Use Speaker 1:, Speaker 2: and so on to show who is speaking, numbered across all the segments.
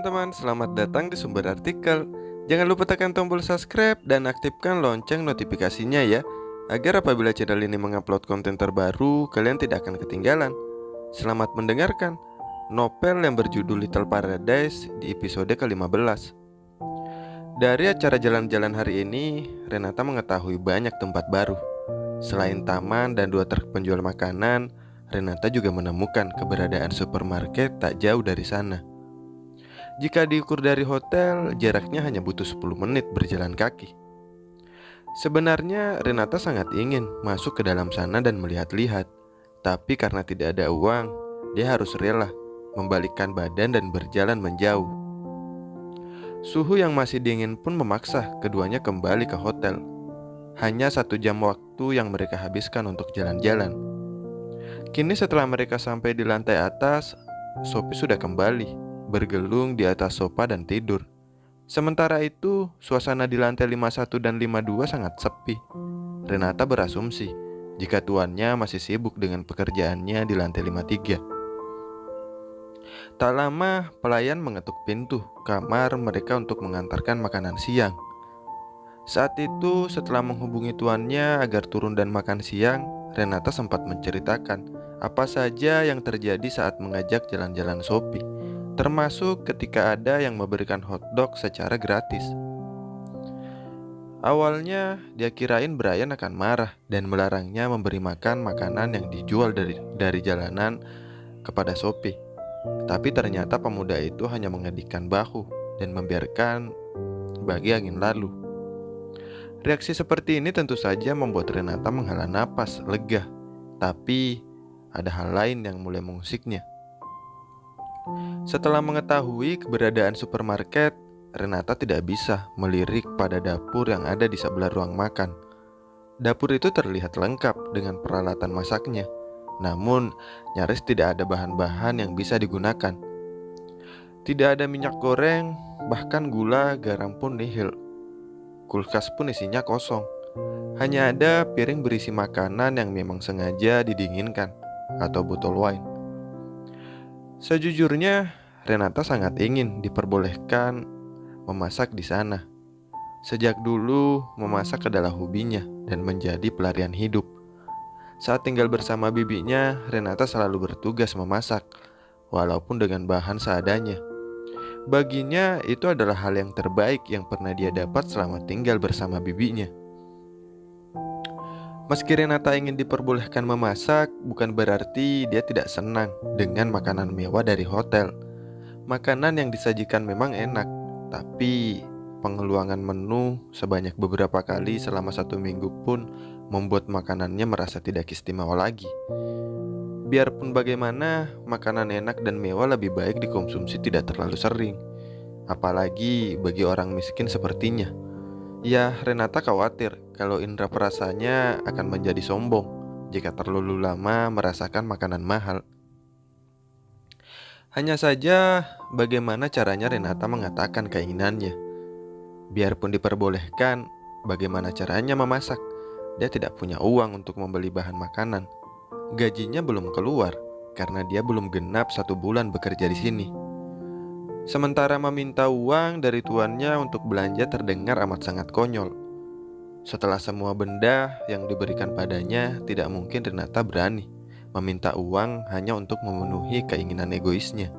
Speaker 1: teman-teman, selamat datang di Sumber Artikel. Jangan lupa tekan tombol subscribe dan aktifkan lonceng notifikasinya ya, agar apabila channel ini mengupload konten terbaru, kalian tidak akan ketinggalan. Selamat mendengarkan novel yang berjudul Little Paradise di episode ke-15. Dari acara jalan-jalan hari ini, Renata mengetahui banyak tempat baru. Selain taman dan dua truk penjual makanan, Renata juga menemukan keberadaan supermarket tak jauh dari sana. Jika diukur dari hotel, jaraknya hanya butuh 10 menit berjalan kaki. Sebenarnya Renata sangat ingin masuk ke dalam sana dan melihat-lihat. Tapi karena tidak ada uang, dia harus rela membalikkan badan dan berjalan menjauh. Suhu yang masih dingin pun memaksa keduanya kembali ke hotel. Hanya 1 jam waktu yang mereka habiskan untuk jalan-jalan. Kini setelah mereka sampai di lantai atas, Sophie sudah kembali bergelung di atas sofa dan tidur. Sementara itu, suasana di lantai 51 dan 52 sangat sepi. Renata berasumsi jika tuannya masih sibuk dengan pekerjaannya di lantai 53. Tak lama, pelayan mengetuk pintu kamar mereka untuk mengantarkan makanan siang. Saat itu, setelah menghubungi tuannya agar turun dan makan siang, Renata sempat menceritakan apa saja yang terjadi saat mengajak jalan-jalan Sophie, termasuk ketika ada yang memberikan hotdog secara gratis. Awalnya dia kirain Brian akan marah dan melarangnya memberi makan makanan yang dijual dari jalanan kepada Sophie. Tapi ternyata pemuda itu hanya mengedikkan bahu dan membiarkan bagi angin lalu. Reaksi seperti ini tentu saja membuat Renata menghela napas lega. Tapi ada hal lain yang mulai mengusiknya. Setelah mengetahui keberadaan supermarket, Renata tidak bisa melirik pada dapur yang ada di sebelah ruang makan. Dapur itu terlihat lengkap dengan peralatan masaknya, namun nyaris tidak ada bahan-bahan yang bisa digunakan. Tidak ada minyak goreng, bahkan gula, garam pun nihil. Kulkas pun isinya kosong. Hanya ada piring berisi makanan yang memang sengaja didinginkan, atau botol wine. Sejujurnya, Renata sangat ingin diperbolehkan memasak di sana. Sejak dulu, memasak adalah hobinya dan menjadi pelarian hidup. Saat tinggal bersama bibinya, Renata selalu bertugas memasak, walaupun dengan bahan seadanya. Baginya, itu adalah hal yang terbaik yang pernah dia dapat selama tinggal bersama bibinya. Meski Renata ingin diperbolehkan memasak, bukan berarti dia tidak senang dengan makanan mewah dari hotel. Makanan yang disajikan memang enak, tapi pengeluangan menu sebanyak beberapa kali selama 1 minggu pun membuat makanannya merasa tidak istimewa lagi. Biarpun bagaimana, makanan enak dan mewah lebih baik dikonsumsi tidak terlalu sering, apalagi bagi orang miskin sepertinya. Ya, Renata khawatir kalau indera perasanya akan menjadi sombong jika terlalu lama merasakan makanan mahal. Hanya saja, bagaimana caranya Renata mengatakan keinginannya? Biarpun diperbolehkan, bagaimana caranya memasak? Dia tidak punya uang untuk membeli bahan makanan. Gajinya belum keluar karena dia belum genap 1 bulan bekerja di sini. Sementara meminta uang dari tuannya untuk belanja terdengar amat sangat konyol. Setelah semua benda yang diberikan padanya, tidak mungkin Renata berani meminta uang hanya untuk memenuhi keinginan egoisnya.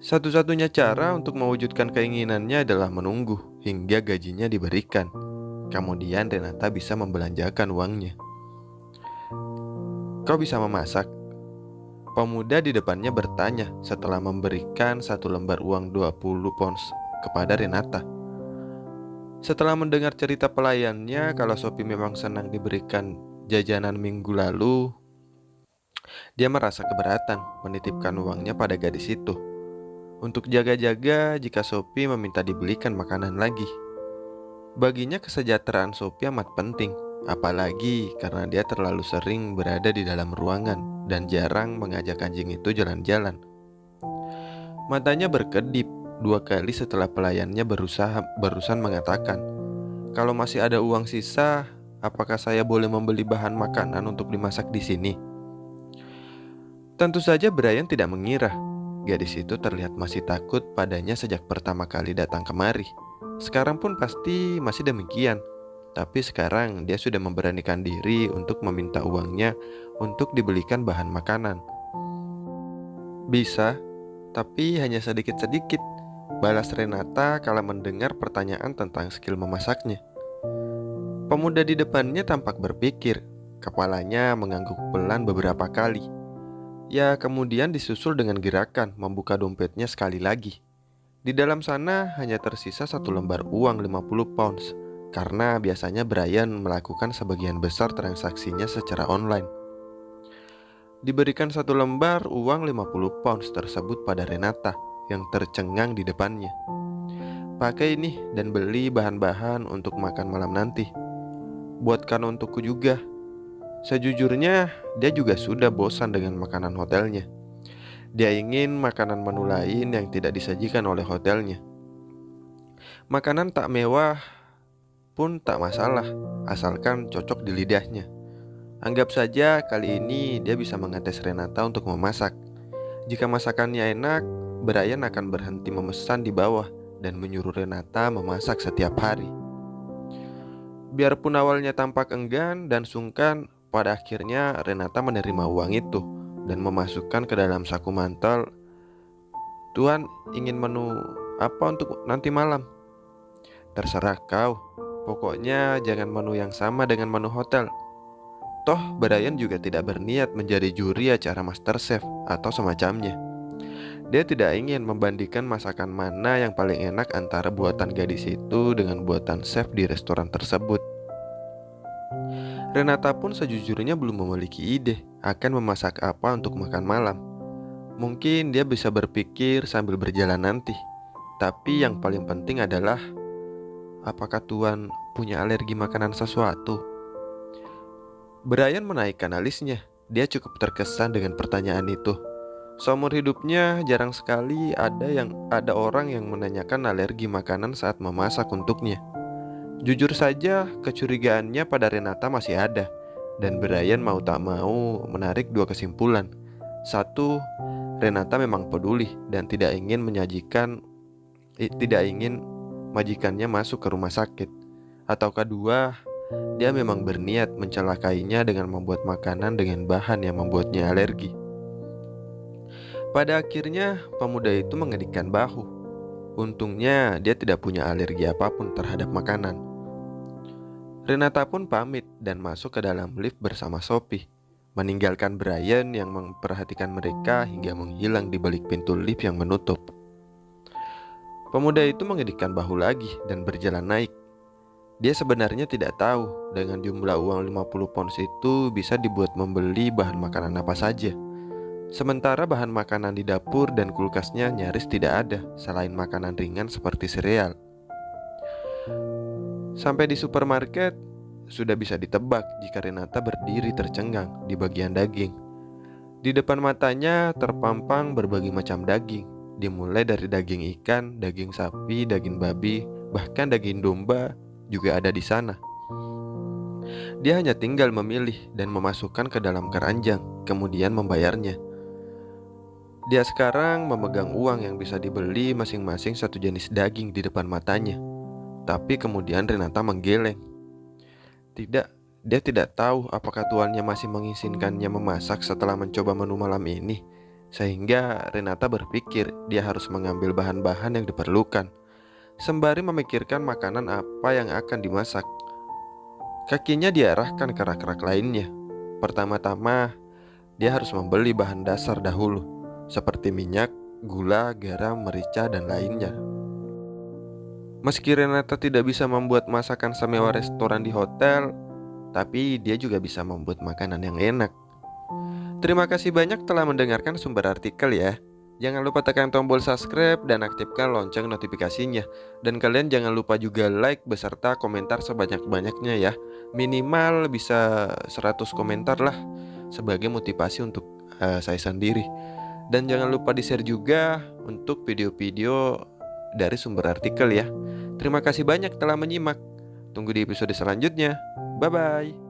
Speaker 1: Satu-satunya cara untuk mewujudkan keinginannya adalah menunggu hingga gajinya diberikan. Kemudian Renata bisa membelanjakan uangnya. Kau bisa memasak? Pemuda di depannya bertanya setelah memberikan 1 lembar uang 20 pounds kepada Renata. Setelah mendengar cerita pelayannya kalau Sophie memang senang diberikan jajanan minggu lalu, dia merasa keberatan menitipkan uangnya pada gadis itu untuk jaga-jaga jika Sophie meminta dibelikan makanan lagi. Baginya kesejahteraan Sophie amat penting, apalagi karena dia terlalu sering berada di dalam ruangan dan jarang mengajak anjing itu jalan-jalan. Matanya berkedip 2 kali setelah pelayannya barusan mengatakan, "Kalau masih ada uang sisa, apakah saya boleh membeli bahan makanan untuk dimasak di sini?" Tentu saja Brian tidak mengira Gadis itu terlihat masih takut padanya sejak pertama kali datang kemari. Sekarang pun pasti masih demikian. Tapi sekarang dia sudah memberanikan diri untuk meminta uangnya untuk dibelikan bahan makanan. Bisa, tapi hanya sedikit-sedikit, balas Renata kala mendengar pertanyaan tentang skill memasaknya. Pemuda di depannya tampak berpikir, kepalanya mengangguk pelan beberapa kali. Ya, kemudian disusul dengan gerakan membuka dompetnya sekali lagi. Di dalam sana hanya tersisa 1 lembar uang 50 pounds, karena biasanya Brian melakukan sebagian besar transaksinya secara online. Diberikan 1 lembar uang 50 pounds tersebut pada Renata yang tercengang di depannya. Pakai ini dan beli bahan-bahan untuk makan malam nanti. Buatkan untukku juga. Sejujurnya, dia juga sudah bosan dengan makanan hotelnya. Dia ingin makanan menu lain yang tidak disajikan oleh hotelnya. Makanan tak mewah pun tak masalah, asalkan cocok di lidahnya. Anggap saja kali ini dia bisa mengetes Renata untuk memasak. Jika masakannya enak, Brian akan berhenti memesan di bawah dan menyuruh Renata memasak setiap hari. Biarpun awalnya tampak enggan dan sungkan, pada akhirnya Renata menerima uang itu dan memasukkan ke dalam saku mantel. Tuan ingin menu apa untuk nanti malam? Terserah kau, pokoknya jangan menu yang sama dengan menu hotel. Toh Brian juga tidak berniat menjadi juri acara MasterChef atau semacamnya. Dia tidak ingin membandingkan masakan mana yang paling enak antara buatan gadis itu dengan buatan chef di restoran tersebut. Renata pun sejujurnya belum memiliki ide akan memasak apa untuk makan malam. Mungkin dia bisa berpikir sambil berjalan nanti. Tapi yang paling penting adalah, apakah Tuan punya alergi makanan sesuatu? Brian menaikkan alisnya. Dia cukup terkesan dengan pertanyaan itu. Seumur hidupnya jarang sekali ada orang yang menanyakan alergi makanan saat memasak untuknya. Jujur saja, kecurigaannya pada Renata masih ada, dan Brian mau tak mau menarik 2 kesimpulan. 1, Renata memang peduli dan tidak ingin majikannya masuk ke rumah sakit. Atau kedua, dia memang berniat mencelakainya dengan membuat makanan dengan bahan yang membuatnya alergi. Pada akhirnya, pemuda itu mengenikkan bahu. Untungnya dia tidak punya alergi apapun terhadap makanan. Renata pun pamit dan masuk ke dalam lift bersama Sophie, meninggalkan Brian yang memperhatikan mereka hingga menghilang di balik pintu lift yang menutup. Pemuda itu mengenikkan bahu lagi dan berjalan naik. Dia sebenarnya tidak tahu dengan jumlah uang 50 pounds itu bisa dibuat membeli bahan makanan apa saja. Sementara bahan makanan di dapur dan kulkasnya nyaris tidak ada selain makanan ringan seperti sereal. Sampai di supermarket, sudah bisa ditebak jika Renata berdiri tercengang di bagian daging. Di depan matanya terpampang berbagai macam daging, dimulai dari daging ikan, daging sapi, daging babi, bahkan daging domba juga ada di sana. Dia hanya tinggal memilih dan memasukkan ke dalam keranjang, kemudian membayarnya. Dia sekarang memegang uang yang bisa dibeli masing-masing satu jenis daging di depan matanya. Tapi kemudian Renata menggeleng. Tidak, dia tidak tahu apakah tuannya masih mengizinkannya memasak setelah mencoba menu malam ini. Sehingga Renata berpikir dia harus mengambil bahan-bahan yang diperlukan, sembari memikirkan makanan apa yang akan dimasak. Kakinya diarahkan ke rak-rak lainnya. Pertama-tama, dia harus membeli bahan dasar dahulu, seperti minyak, gula, garam, merica, dan lainnya. Meski Renata tidak bisa membuat masakan semewah restoran di hotel, tapi dia juga bisa membuat makanan yang enak. Terima kasih banyak telah mendengarkan sumber artikel ya. Jangan lupa tekan tombol subscribe dan aktifkan lonceng notifikasinya. Dan kalian jangan lupa juga like beserta komentar sebanyak-banyaknya ya. Minimal bisa 100 komentar lah, sebagai motivasi untuk saya sendiri. Dan jangan lupa di-share juga untuk video-video dari sumber artikel ya. Terima kasih banyak telah menyimak. Tunggu di episode selanjutnya. Bye-bye.